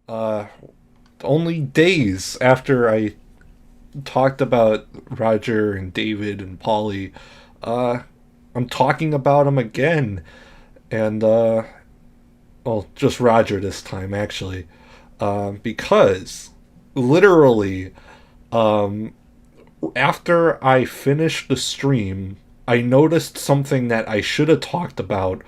Uh, Only days after I talked about Roger and David and Polly, uh, I'm talking about them again. And, well, just Roger this time, actually. Because, literally, um, after I finished the stream, I noticed something that I should have talked about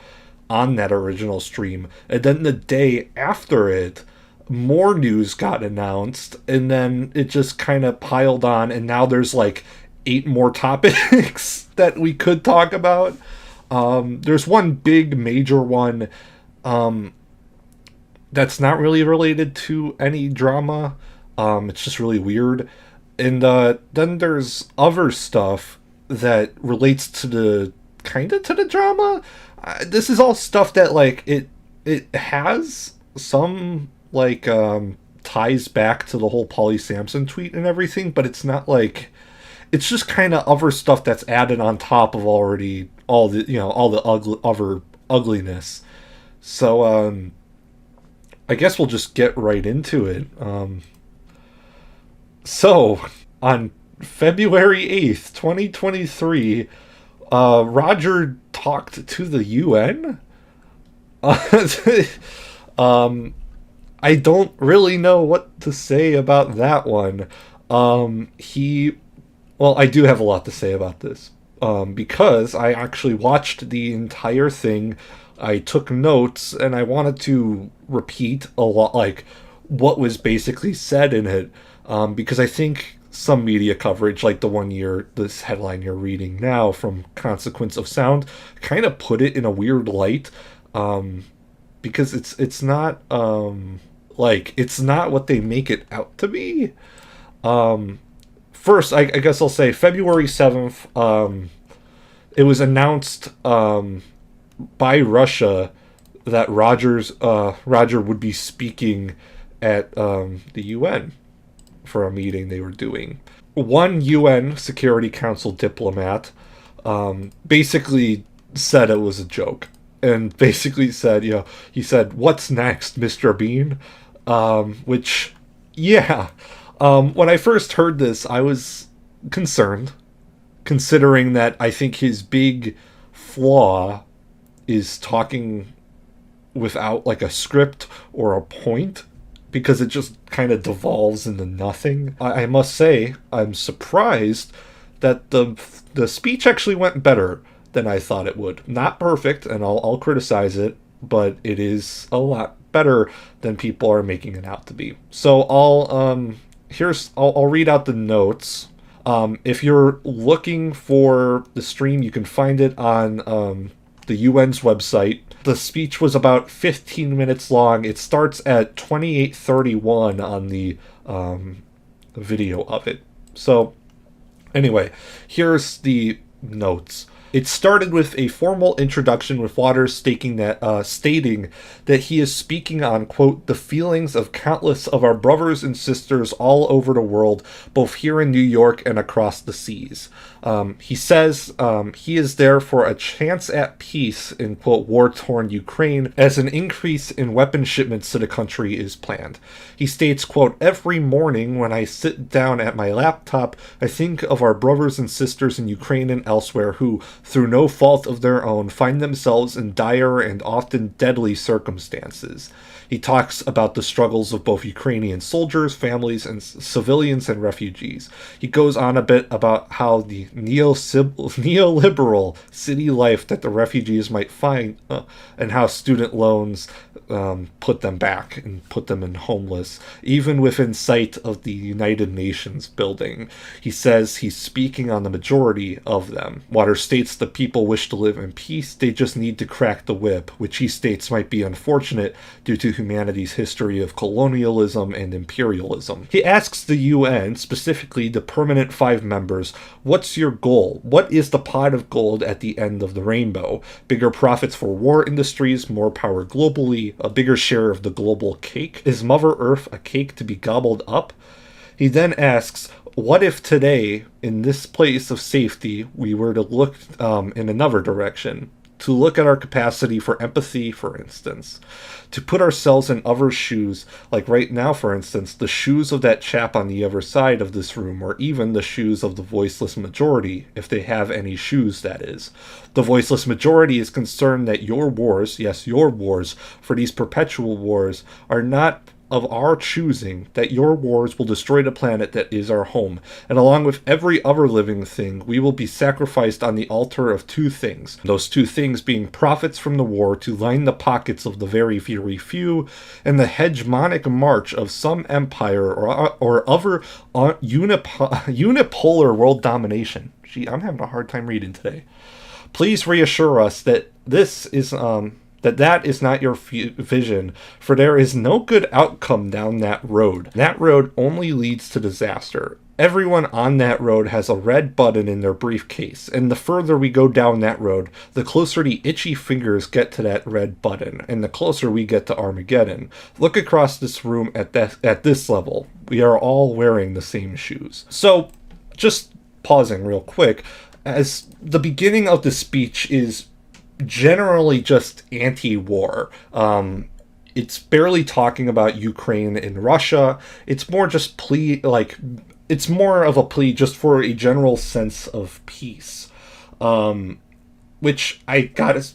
on that original stream. And then the day after it, more news got announced, and then it just kind of piled on, and now there's like 8 more topics that we could talk about. There's one big major one that's not really related to any drama. It's just really weird. And then there's other stuff that relates to the kind of to the drama. This is all stuff that like it has some like ties back to the whole Polly Sampson tweet and everything, but it's not like it's just kind of other stuff that's added on top of already all the all the other ugliness. So I guess we'll just get right into it. So on February 8th, 2023, Roger talked to the UN. um, I don't really know what to say about that one. Well, I do have a lot to say about this. Because I actually watched the entire thing. I took notes and I wanted to repeat a lot, like what was basically said in it. Because I think some media coverage, like this headline you're reading now from Consequence of Sound, kind of put it in a weird light. Because it's not like it's not what they make it out to be. First, I guess I'll say February 7th. It was announced by Russia that Roger would be speaking at the UN for a meeting they were doing. One UN Security Council diplomat basically said it was a joke, and basically said, he said, "What's next, Mr. Bean?" Which, yeah. When I first heard this, I was concerned, considering that I think his big flaw is talking without like a script or a point, because it just kind of devolves into nothing. I must say, I'm surprised that the speech actually went better than I thought it would. Not perfect, and I'll criticize it, but it is a lot better than people are making it out to be. So I'll read out the notes. If you're looking for the stream, you can find it on the UN's website. The speech was about 15 minutes long. It starts at 28:31 on the video of it. So anyway, here's the notes. It started with a formal introduction with Waters stating that he is speaking on, quote, the feelings of countless of our brothers and sisters all over the world, both here in New York and across the seas. He says he is there for a chance at peace in, quote, war-torn Ukraine, as an increase in weapon shipments to the country is planned. He states, quote, every morning when I sit down at my laptop, I think of our brothers and sisters in Ukraine and elsewhere who, through no fault of their own, find themselves in dire and often deadly circumstances. He talks about the struggles of both Ukrainian soldiers, families, and civilians and refugees. He goes on a bit about how the neoliberal city life that the refugees might find, and how student loans put them back and put them in homeless, even within sight of the United Nations building. He says he's speaking on the majority of them. Waters states the people wish to live in peace, they just need to crack the whip, which he states might be unfortunate due to humanity's history of colonialism and imperialism. He asks the UN, specifically the permanent 5 members, what's your goal? What is the pot of gold at the end of the rainbow? Bigger profits for war industries, more power globally, a bigger share of the global cake? Is Mother Earth a cake to be gobbled up? He then asks, what if today, in this place of safety, we were to look in another direction? to look at our capacity for empathy, for instance, to put ourselves in others' shoes, like right now, for instance, the shoes of that chap on the other side of this room, or even the shoes of the voiceless majority, if they have any shoes, that is. The voiceless majority is concerned that your wars, yes, your wars, for these perpetual wars, are not of our choosing, that your wars will destroy the planet that is our home, and along with every other living thing, we will be sacrificed on the altar of two things. Those two things being profits from the war to line the pockets of the very few, and the hegemonic march of some empire or other unipolar world domination. Gee, I'm having a hard time reading today. Please reassure us that this is that is not your vision, for there is no good outcome down that road. That road only leads to disaster. Everyone on that road has a red button in their briefcase, and the further we go down that road, the closer the itchy fingers get to that red button, and the closer we get to Armageddon. Look across this room at this level. We are all wearing the same shoes. So, just pausing real quick, as the beginning of the speech is generally just anti-war. It's barely talking about Ukraine and Russia. It's more just it's more of a plea just for a general sense of peace. Which I gotta,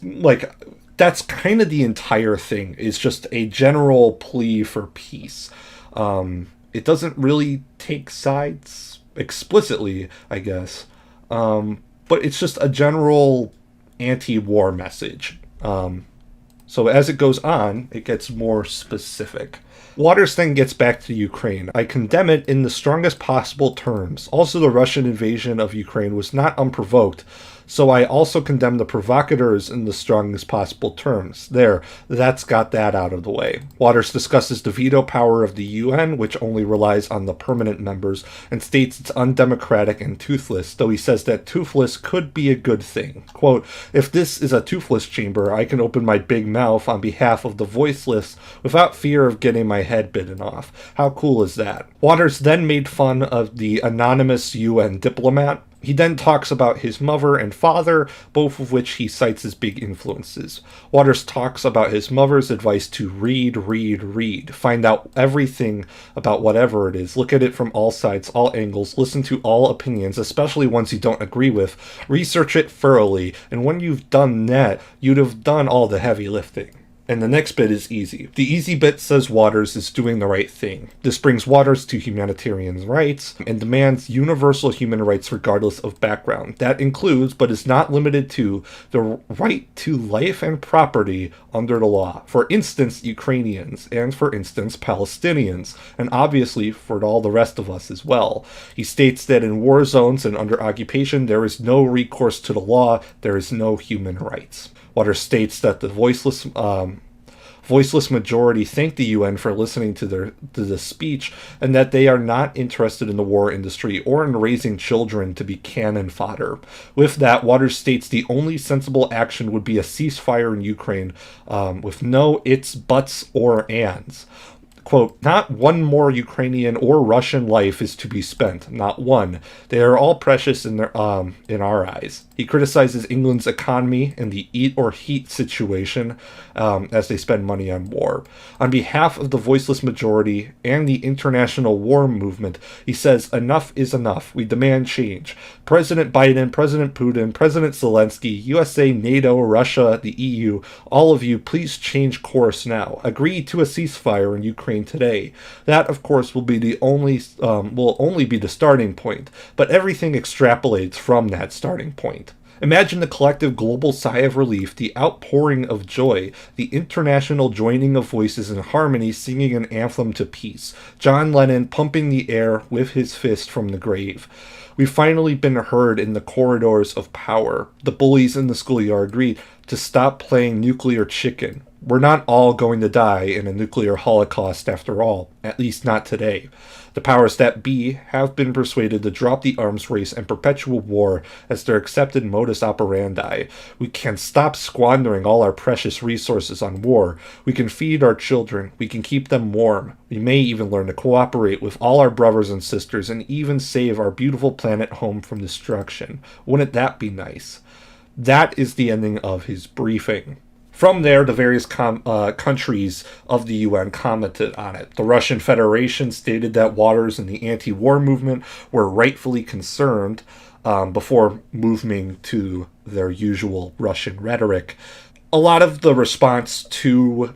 that's kind of the entire thing, is just a general plea for peace. It doesn't really take sides explicitly, I guess. But it's just a general anti-war message. So as it goes on, it gets more specific. Waters then gets back to Ukraine. I condemn it in the strongest possible terms. Also, the Russian invasion of Ukraine was not unprovoked, so I also condemn the provocateurs in the strongest possible terms. That's got that out of the way. Waters discusses the veto power of the UN, which only relies on the permanent members, and states it's undemocratic and toothless, though he says that toothless could be a good thing. Quote, if this is a toothless chamber, I can open my big mouth on behalf of the voiceless without fear of getting my head bitten off. How cool is that? Waters then made fun of the anonymous UN diplomat. He then talks about his mother and father, both of which he cites as big influences. Waters talks about his mother's advice to read. Find out everything about whatever it is. Look at it from all sides, all angles. Listen to all opinions, especially ones you don't agree with. Research it thoroughly. And when you've done that, you'd have done all the heavy lifting. And the next bit is easy. The easy bit says Waters is doing the right thing. This brings Waters to humanitarian rights and demands universal human rights regardless of background. That includes, but is not limited to, the right to life and property under the law. For instance, Ukrainians, and for instance, Palestinians, and obviously for all the rest of us as well. He states that in war zones and under occupation, there is no recourse to the law, there is no human rights. Waters states that the voiceless majority thank the UN for listening to the speech, and that they are not interested in the war industry or in raising children to be cannon fodder. With that, Waters states the only sensible action would be a ceasefire in Ukraine, with no its, buts, or ands. Quote, not one more Ukrainian or Russian life is to be spent, not one. They are all precious in our eyes. He criticizes England's economy and the eat or heat situation as they spend money on war. On behalf of the voiceless majority and the international war movement, he says, enough is enough. We demand change. President Biden, President Putin, President Zelensky, USA, NATO, Russia, the EU, all of you, please change course now. Agree to a ceasefire in Ukraine today. That, of course, will only be the starting point, but everything extrapolates from that starting point. Imagine the collective global sigh of relief, the outpouring of joy, the international joining of voices in harmony singing an anthem to peace. John Lennon pumping the air with his fist from the grave. We've finally been heard in the corridors of power. The bullies in the schoolyard agreed to stop playing nuclear chicken. We're not all going to die in a nuclear holocaust after all, at least not today. The powers that be have been persuaded to drop the arms race and perpetual war as their accepted modus operandi. We can stop squandering all our precious resources on war. We can feed our children. We can keep them warm. We may even learn to cooperate with all our brothers and sisters and even save our beautiful planet home from destruction. Wouldn't that be nice? That is the ending of his briefing. From there, the various countries of the UN commented on it. The Russian Federation stated that Waters and the anti-war movement were rightfully concerned, before moving to their usual Russian rhetoric. A lot of the response to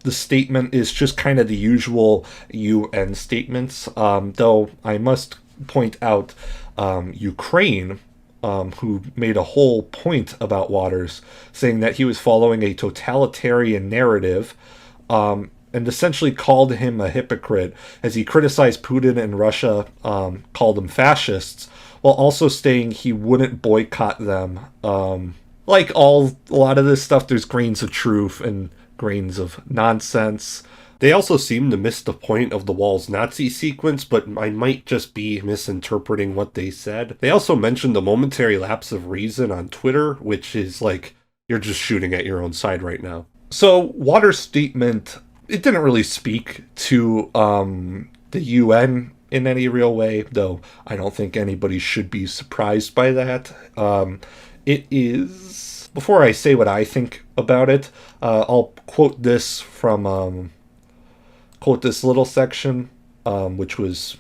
the statement is just kind of the usual UN statements, though I must point out Ukraine, who made a whole point about Waters, saying that he was following a totalitarian narrative, and essentially called him a hypocrite as he criticized Putin and Russia, called them fascists, while also saying he wouldn't boycott them. Like a lot of this stuff, there's grains of truth and grains of nonsense. They also seem to miss the point of the wall's Nazi sequence, but I might just be misinterpreting what they said. They also mentioned the momentary lapse of reason on Twitter, which is like, you're just shooting at your own side right now. So Waters' statement, it didn't really speak to the UN in any real way, though I don't think anybody should be surprised by that. It is... Before I say what I think about it, I'll quote this from... quote this little section, which was...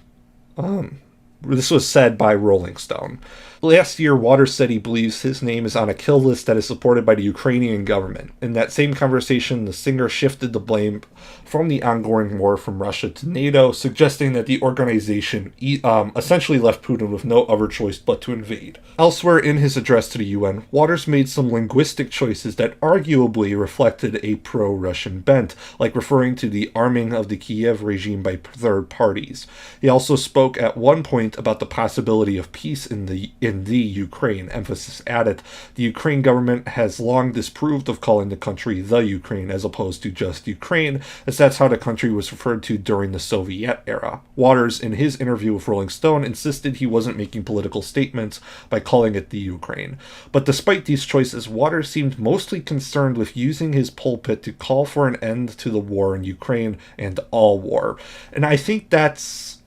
this was said by Rolling Stone. Last year, Waters said he believes his name is on a kill list that is supported by the Ukrainian government. In that same conversation, the singer shifted the blame from the ongoing war from Russia to NATO, suggesting that the organization essentially left Putin with no other choice but to invade. Elsewhere in his address to the UN, Waters made some linguistic choices that arguably reflected a pro-Russian bent, like referring to the arming of the Kiev regime by third parties. He also spoke at one point about the possibility of peace in the Ukraine. Emphasis added, the Ukraine government has long disapproved of calling the country the Ukraine as opposed to just Ukraine, as that's how the country was referred to during the Soviet era. Waters, in his interview with Rolling Stone, insisted he wasn't making political statements by calling it the Ukraine. But despite these choices, Waters seemed mostly concerned with using his pulpit to call for an end to the war in Ukraine and all war. And I think that's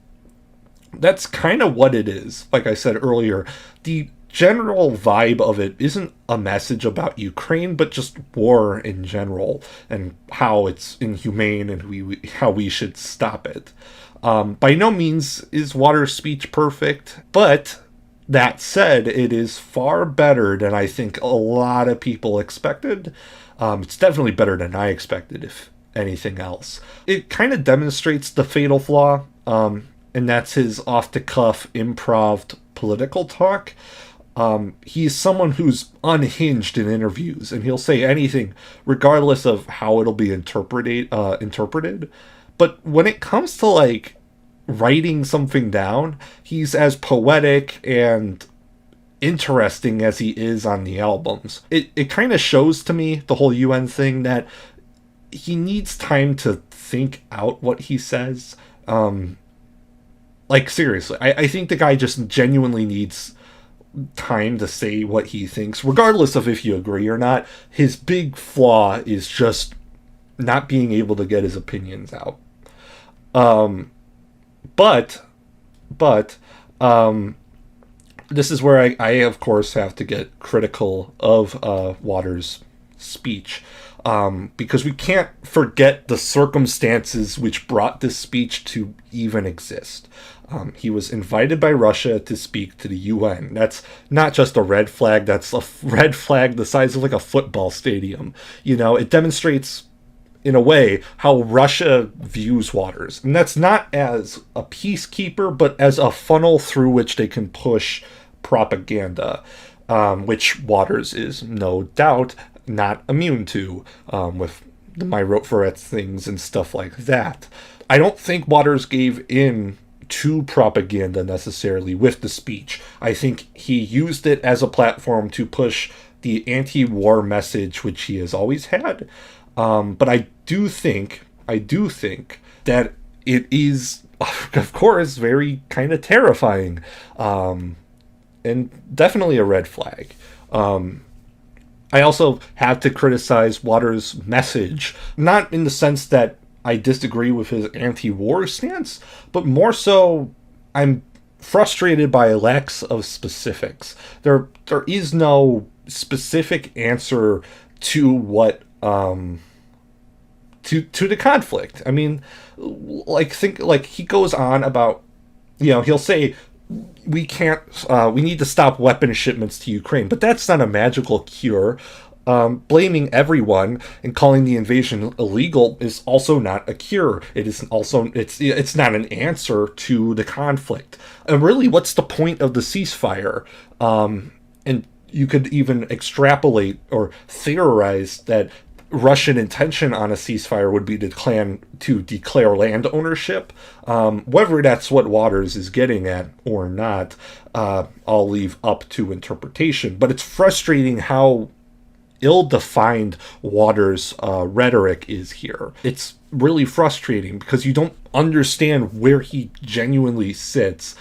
kind of what it is. Like I said earlier, the general vibe of it isn't a message about Ukraine, but just war in general and how it's inhumane and how we should stop it. By no means is Waters' speech perfect, but that said, it is far better than I think a lot of people expected. It's definitely better than I expected, if anything else. It kind of demonstrates the fatal flaw, and that's his off-the-cuff, improv political talk. He's someone who's unhinged in interviews, and he'll say anything, regardless of how it'll be interpreted. But when it comes to, like, writing something down, he's as poetic and interesting as he is on the albums. It kind of shows to me, the whole UN thing, that he needs time to think out what he says. Like, seriously, I think the guy just genuinely needs time to say what he thinks, regardless of if you agree or not. His big flaw is just not being able to get his opinions out. But this is where I of course have to get critical of Waters' speech, because we can't forget the circumstances which brought this speech to even exist. He was invited by Russia to speak to the UN. That's not just a red flag, that's a red flag the size of like a football stadium. You know, it demonstrates, in a way, how Russia views Waters. And that's not as a peacekeeper, but as a funnel through which they can push propaganda, which Waters is no doubt not immune to, with the My Wrote for It things and stuff like that. I don't think Waters gave in to propaganda necessarily with the speech. I think he used it as a platform to push the anti-war message, which he has always had. But I do think that it is, of course, very kind of terrifying, and definitely a red flag. I also have to criticize Waters' message, not in the sense that I disagree with his anti-war stance, but more so I'm frustrated by lacks of specifics. There is no specific answer to what to the conflict. I mean, think like he goes on about, he'll say we can't we need to stop weapon shipments to Ukraine, but that's not a magical cure. Blaming everyone and calling the invasion illegal is also not a cure. It is also it's not an answer to the conflict. And really, what's the point of the ceasefire? And you could even extrapolate or theorize that Russian intention on a ceasefire would be to declare land ownership. Whether that's what Waters is getting at or not, I'll leave up to interpretation. But it's frustrating how ill-defined Waters' rhetoric is here. It's really frustrating because you don't understand where he genuinely sits.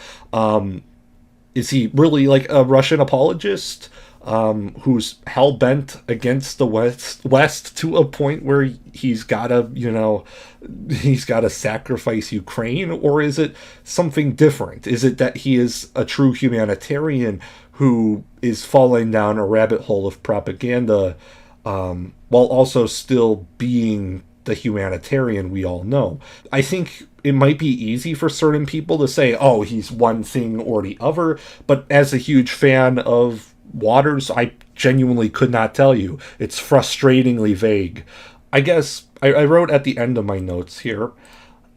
Is he really like a Russian apologist who's hell-bent against the West to a point where he's gotta sacrifice Ukraine? Or is it something different? Is it that he is a true humanitarian who is falling down a rabbit hole of propaganda, while also still being the humanitarian we all know? I think it might be easy for certain people to say, oh, he's one thing or the other, but as a huge fan of Waters, I genuinely could not tell you. It's frustratingly vague. I guess I wrote at the end of my notes here,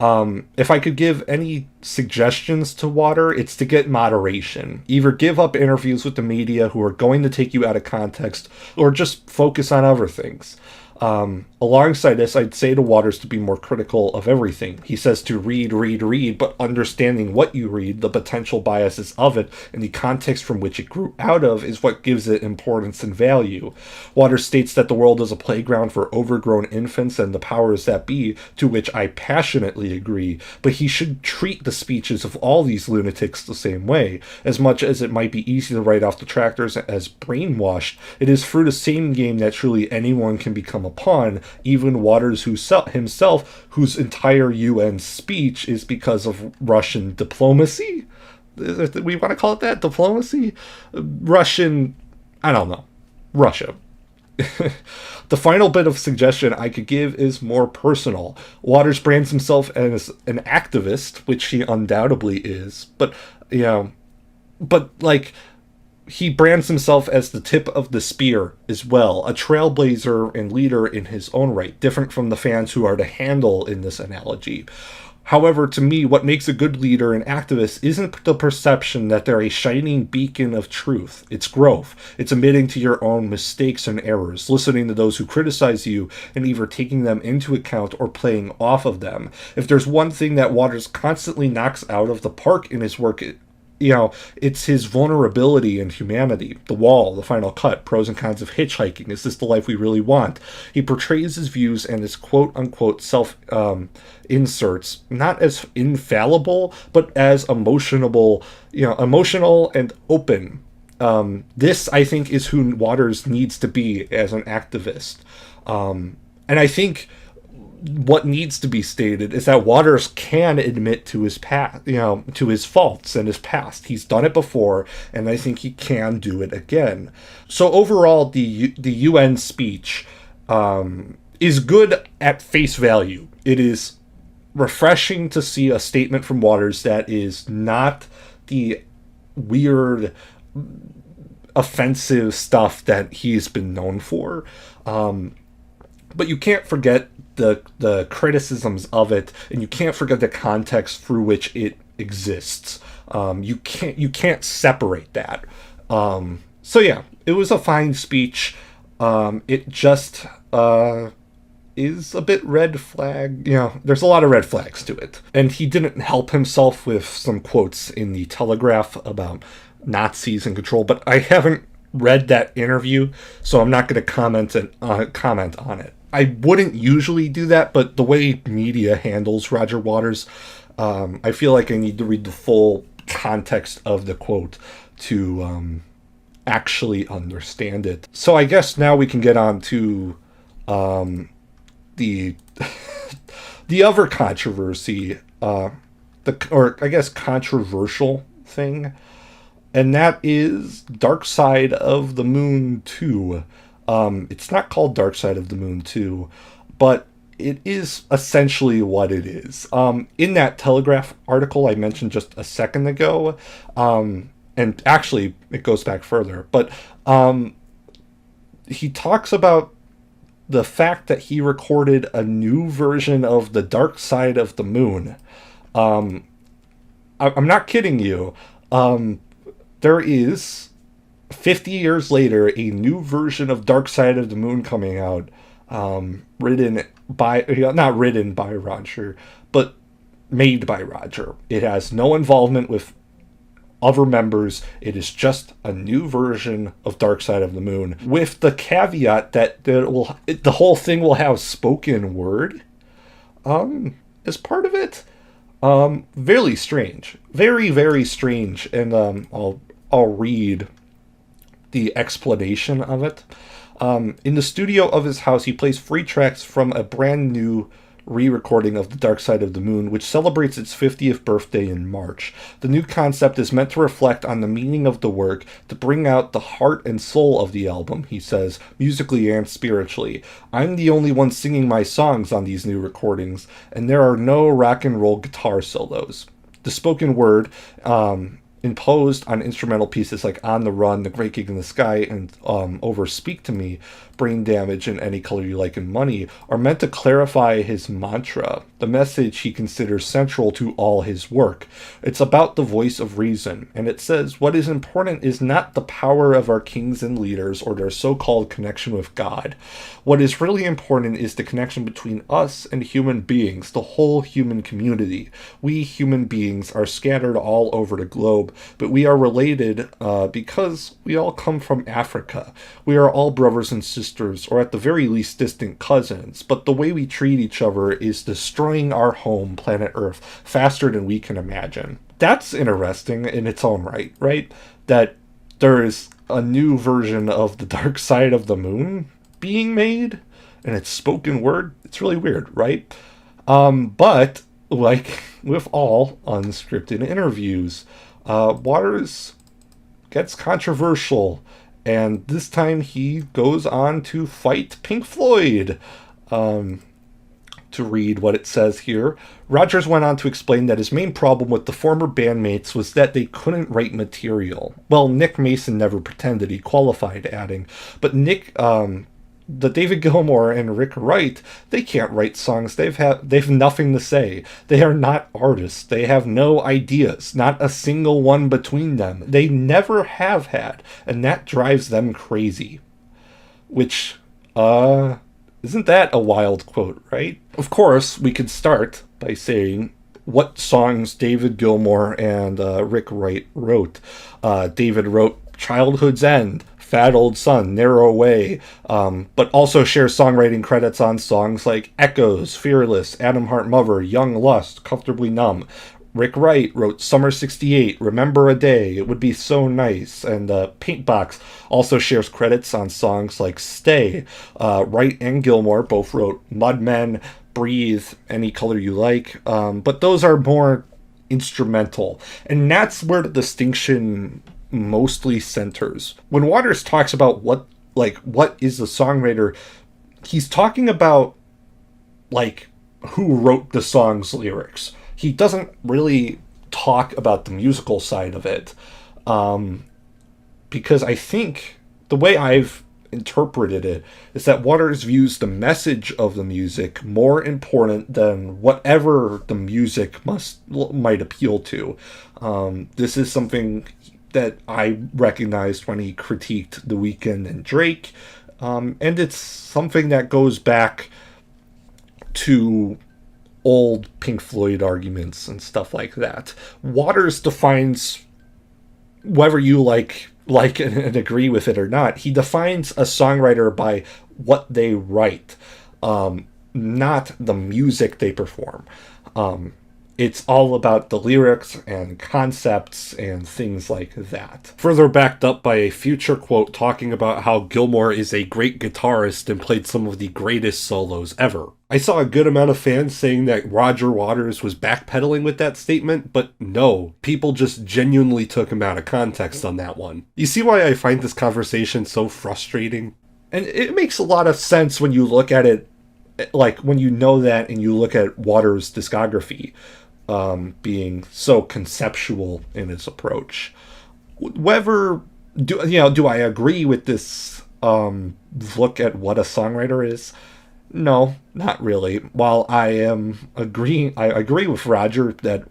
if I could give any suggestions to Water, it's to get moderation. Either give up interviews with the media who are going to take you out of context, or just focus on other things. Alongside this, I'd say to Waters to be more critical of everything. He says to read, but understanding what you read, the potential biases of it, and the context from which it grew out of is what gives it importance and value. Waters states that the world is a playground for overgrown infants and the powers that be, to which I passionately agree, but he should treat the speeches of all these lunatics the same way. As much as it might be easy to write off detractors as brainwashed, it is through the same game that truly anyone can become a pawn, even Waters himself, whose entire UN speech is because of Russian diplomacy. We want to call it that? Diplomacy? Russian, I don't know. Russia. The final bit of suggestion I could give is more personal. Waters brands himself as an activist, which he undoubtedly is, but he brands himself as the tip of the spear as well, a trailblazer and leader in his own right, different from the fans who are the handle in this analogy. However, to me, what makes a good leader and activist isn't the perception that they're a shining beacon of truth. It's growth. It's admitting to your own mistakes and errors, listening to those who criticize you, and either taking them into account or playing off of them. If there's one thing that Waters constantly knocks out of the park in his work, it's his vulnerability and humanity. The Wall, The Final Cut, Pros and Cons of Hitchhiking, Is This the Life We Really Want? He portrays his views and his quote-unquote self-inserts not as infallible, but as emotional and open. This, I think, is who Waters needs to be as an activist. And I think what needs to be stated is that Waters can admit to his past, to his faults and his past. He's done it before, and I think he can do it again. So overall, the UN speech is good at face value. It is refreshing to see a statement from Waters that is not the weird, offensive stuff that he's been known for. But you can't forget the criticisms of it, and you can't forget the context through which it exists. You can't separate that. So yeah, it was a fine speech. It just is a bit red flag. There's a lot of red flags to it. And he didn't help himself with some quotes in the Telegraph about Nazis in control, but I haven't read that interview, so I'm not going to comment on it. I wouldn't usually do that, but the way media handles Roger Waters, I feel like I need to read the full context of the quote to actually understand it. So I guess now we can get on to the the other controversy, controversial thing. and that is Dark Side of the Moon 2. It's not called Dark Side of the Moon 2, but it is essentially what it is. In that Telegraph article I mentioned just a second ago, and actually it goes back further, but he talks about the fact that he recorded a new version of The Dark Side of the Moon. I'm not kidding you. There is, 50 years later, a new version of Dark Side of the Moon coming out, not written by Roger, but made by Roger. It has no involvement with other members. It is just a new version of Dark Side of the Moon, with the caveat that the whole thing will have spoken word as part of it. Very strange. Very, very strange. And I'll read the explanation of it. In the studio of his house, he plays free tracks from a brand new re-recording of The Dark Side of the Moon, which celebrates its 50th birthday in March. The new concept is meant to reflect on the meaning of the work, to bring out the heart and soul of the album, he says, musically and spiritually. I'm the only one singing my songs on these new recordings, and there are no rock and roll guitar solos. The spoken word, imposed on instrumental pieces like On the Run, The Great Gig in the Sky, and over Speak to Me, Brain Damage, and Any Color You Like, and Money, are meant to clarify his mantra, the message he considers central to all his work. It's about the voice of reason, and it says, what is important is not the power of our kings and leaders or their so-called connection with God. What is really important is the connection between us and human beings, the whole human community. We human beings are scattered all over the globe, but we are related because we all come from Africa. We are all brothers and sisters, or at the very least distant cousins, but the way we treat each other is destroying our home, planet Earth, faster than we can imagine. That's interesting in its own right? That there is a new version of The Dark Side of the Moon being made, and it's spoken word. It's really weird, right? But like with all unscripted interviews, Waters gets controversial, and this time he goes on to fight Pink Floyd. To read what it says here, Rogers went on to explain that his main problem with the former bandmates was that they couldn't write material. Well, Nick Mason never pretended he qualified, adding, but the David Gilmour and Rick Wright, they can't write songs. They've nothing to say. They are not artists. They have no ideas, not a single one between them. They never have had, and that drives them crazy. Which, isn't that a wild quote, right? Of course, we could start by saying what songs David Gilmour and Rick Wright wrote. David wrote Childhood's End, Fat Old Son, Narrow Way, but also shares songwriting credits on songs like Echoes, Fearless, Adam Hart Mother, Young Lust, Comfortably Numb. Rick Wright wrote Summer 68, Remember a Day, It Would Be So Nice, and Paintbox also shares credits on songs like Stay. Wright and Gilmour both wrote Mudmen, Breathe, Any Color You Like, but those are more instrumental, and that's where the distinction mostly centers. When Waters talks about what is a songwriter, he's talking about who wrote the song's lyrics. He doesn't really talk about the musical side of it, because I think the way I've interpreted it is that Waters views the message of the music more important than whatever the music might appeal to. This is something that I recognized when he critiqued The Weeknd and Drake, and it's something that goes back to old Pink Floyd arguments and stuff like that. Waters defines, whether you like and agree with it or not, he defines a songwriter by what they write, not the music they perform. It's all about the lyrics and concepts and things like that. Further backed up by a future quote talking about how Gilmour is a great guitarist and played some of the greatest solos ever. I saw a good amount of fans saying that Roger Waters was backpedaling with that statement, but no, people just genuinely took him out of context on that one. You see why I find this conversation so frustrating? And it makes a lot of sense when you look at it, like when you know that and you look at Waters' discography, being so conceptual in its approach. Whether do I agree with this look at what a songwriter is? No, not really. While I agree with Roger that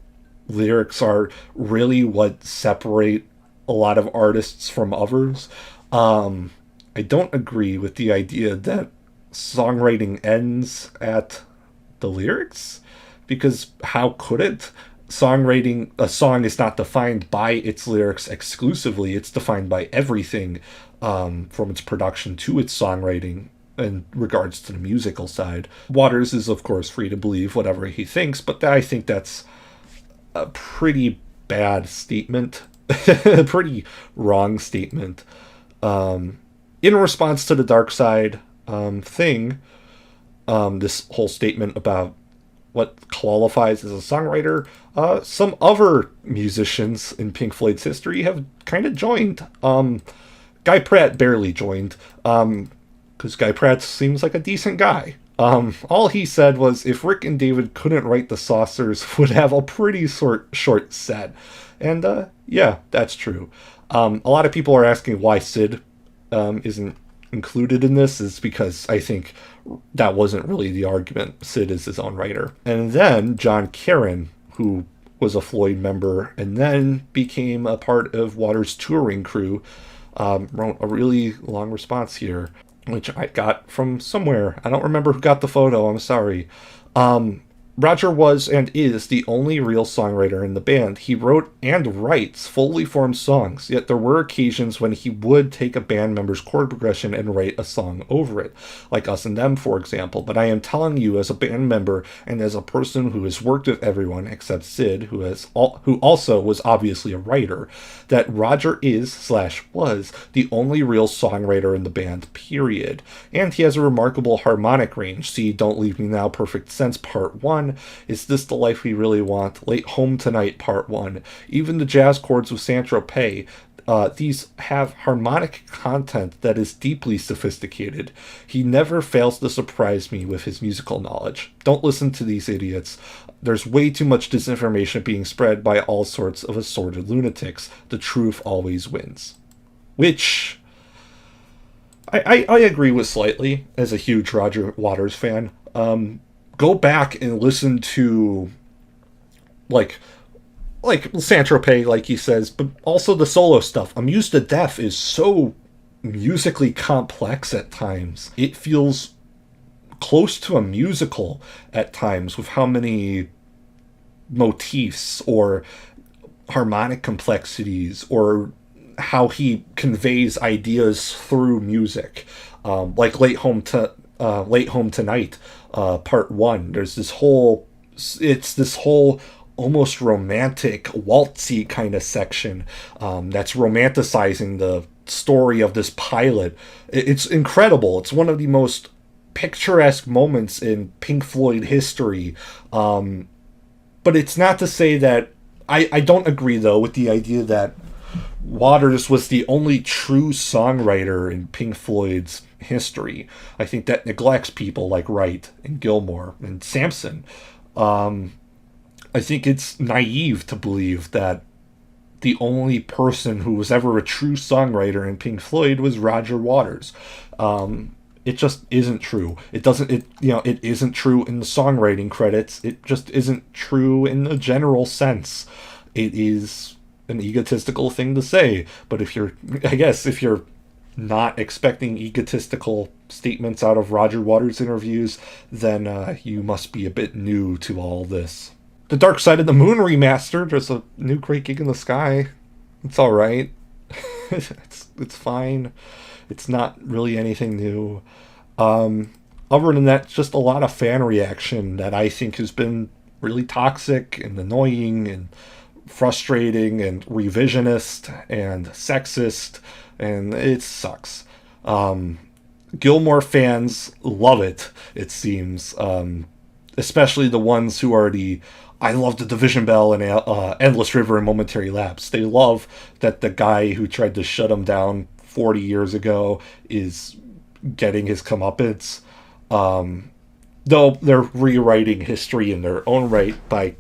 lyrics are really what separate a lot of artists from others. I don't agree with the idea that songwriting ends at the lyrics, because how could it? Songwriting, a song is not defined by its lyrics exclusively. It's defined by everything, from its production to its songwriting in regards to the musical side. Waters is, of course, free to believe whatever he thinks, but I think that's a pretty bad statement, a pretty wrong statement. In response to the dark side thing, this whole statement about what qualifies as a songwriter, some other musicians in Pink Floyd's history have kind of joined. Guy Pratt barely joined, because Guy Pratt seems like a decent guy. All he said was if Rick and David couldn't write the Saucers, would have a pretty short set. And yeah, that's true. A lot of people are asking why Sid isn't included in this, is because I think that wasn't really the argument. Sid is his own writer. And then John Caron, who was a Floyd member and then became a part of Waters' touring crew, wrote a really long response here, which I got from somewhere. I don't remember who got the photo, I'm sorry. Roger was and is the only real songwriter in the band. He wrote and writes fully formed songs, yet there were occasions when he would take a band member's chord progression and write a song over it, like Us and Them, for example. But I am telling you, as a band member and as a person who has worked with everyone except Sid, who also was obviously a writer, that Roger is/was the only real songwriter in the band, period. And he has a remarkable harmonic range. See Don't Leave Me Now, Perfect Sense, Part 1, Is This the Life We Really Want, Late Home Tonight, Part 1, even the jazz chords with Saint-Tropez. These have harmonic content that is deeply sophisticated. He never fails to surprise me with his musical knowledge. Don't listen to these idiots. There's way too much disinformation being spread by all sorts of assorted lunatics. The truth always wins. Which I agree with slightly, as a huge Roger Waters fan. Go back and listen to like Saint-Tropez, like he says, but also the solo stuff. Amused to Death is so musically complex at times. It feels close to a musical at times, with how many motifs or harmonic complexities or how he conveys ideas through music. Like Late Home Tonight, Part 1. There's this whole almost romantic, waltzy kind of section that's romanticizing the story of this pilot. It's incredible. It's one of the most picturesque moments in Pink Floyd history. But it's not to say that I don't agree, though, with the idea that Waters was the only true songwriter in Pink Floyd's history. I think that neglects people like Wright and Gilmour and Sampson. I think it's naive to believe that the only person who was ever a true songwriter in Pink Floyd was Roger Waters. It just isn't true. It isn't true in the songwriting credits. It just isn't true in the general sense. It is an egotistical thing to say, but if you're not expecting egotistical statements out of Roger Waters interviews, then you must be a bit new to all this. The Dark Side of the Moon remastered. There's a new Great Gig in the Sky. It's all right. it's fine. It's not really anything new. Other than that, just a lot of fan reaction that I think has been really toxic and annoying and frustrating and revisionist and sexist, and it sucks. Gilmore fans love it, it seems. Especially the ones who are the I love the Division Bell and Endless River and Momentary Lapse. They love that the guy who tried to shut them down 40 years ago is getting his comeuppance. Though they're rewriting history in their own right by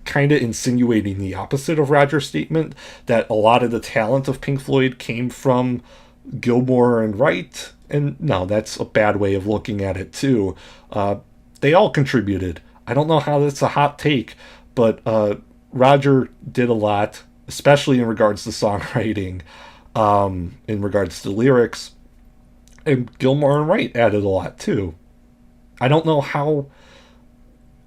kind of insinuating the opposite of Roger's statement that a lot of the talent of Pink Floyd came from Gilmore and Wright. And no, that's a bad way of looking at it, too. They all contributed. I don't know how that's a hot take, but Roger did a lot, especially in regards to songwriting, in regards to lyrics. And Gilmore and Wright added a lot, too. I don't know how.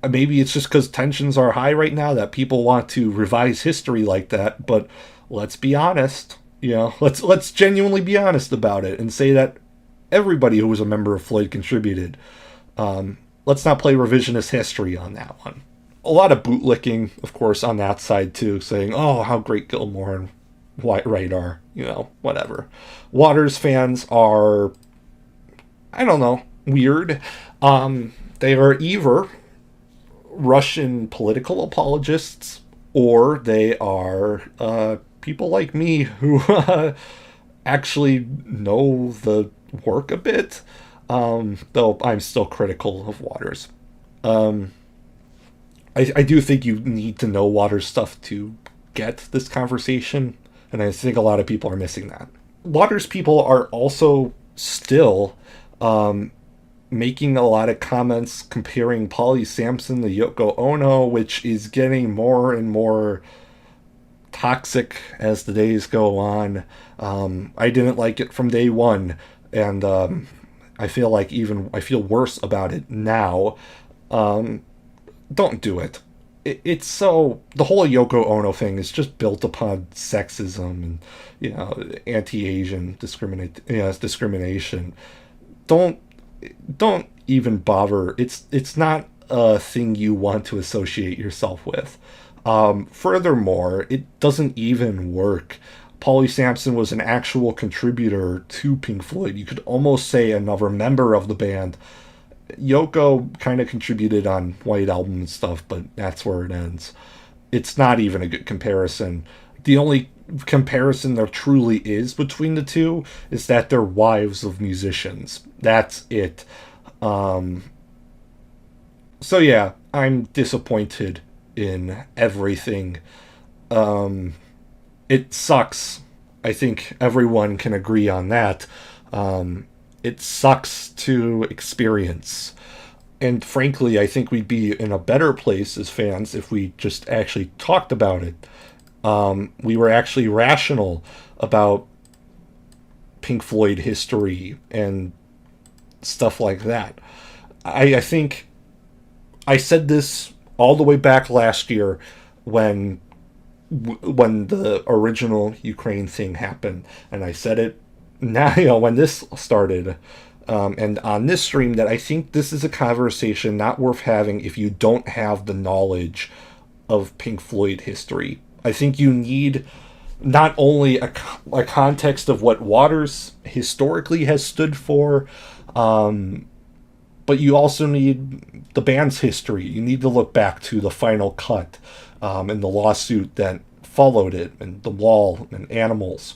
Maybe it's just because tensions are high right now that people want to revise history like that, but let's be honest. Let's genuinely be honest about it and say that everybody who was a member of Floyd contributed. Let's not play revisionist history on that one. A lot of bootlicking, of course, on that side too, saying, "Oh, how great Gilmore and Wright are," whatever. Waters fans are, I don't know, weird. They are either Russian political apologists or they are people like me who actually know the work a bit, though I'm still critical of Waters. I do think you need to know Waters stuff to get this conversation, and I think a lot of people are missing that. Waters people are also still making a lot of comments comparing Polly Samson to Yoko Ono, which is getting more and more toxic as the days go on. I didn't like it from day one, and I feel worse about it now. Don't do it. It's so, the whole Yoko Ono thing is just built upon sexism and anti-Asian discrimination. Don't even bother. It's not a thing you want to associate yourself with. Furthermore, it doesn't even work. Polly Samson was an actual contributor to Pink Floyd. You could almost say another member of the band. Yoko kind of contributed on White Album and stuff, but that's where it ends. It's not even a good comparison. The only comparison there truly is between the two is that they're wives of musicians. That's it. So yeah, I'm disappointed in everything. It sucks. I think everyone can agree on that. It sucks to experience. And frankly, I think we'd be in a better place as fans if we just actually talked about it. We were actually rational about Pink Floyd history and stuff like that. I think I said this all the way back last year when the original Ukraine thing happened, and I said it now, when this started, and on this stream, that I think this is a conversation not worth having if you don't have the knowledge of Pink Floyd history. I think you need not only a context of what Waters historically has stood for, but you also need the band's history. You need to look back to the Final Cut, and the lawsuit that followed it, and The Wall, and Animals.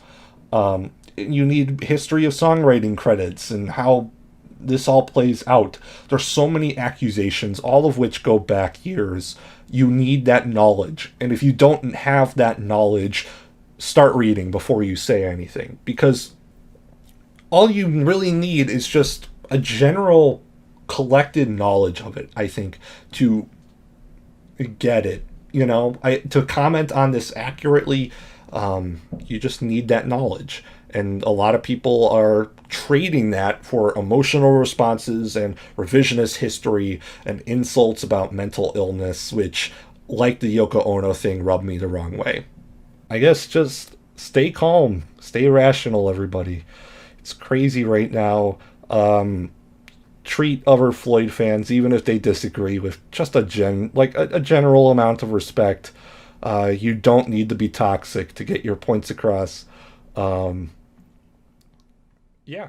You need history of songwriting credits and how this all plays out. There's so many accusations, all of which go back years. You need that knowledge. And if you don't have that knowledge, start reading before you say anything. Because all you really need is just a general collected knowledge of it, I think, to get it. To comment on this accurately, you just need that knowledge. And a lot of people are trading that for emotional responses and revisionist history and insults about mental illness, which, like the Yoko Ono thing, rubbed me the wrong way. I guess just stay calm, stay rational, everybody. It's crazy right now. Treat other Floyd fans, even if they disagree, with just a general amount of respect. You don't need to be toxic to get your points across. Yeah.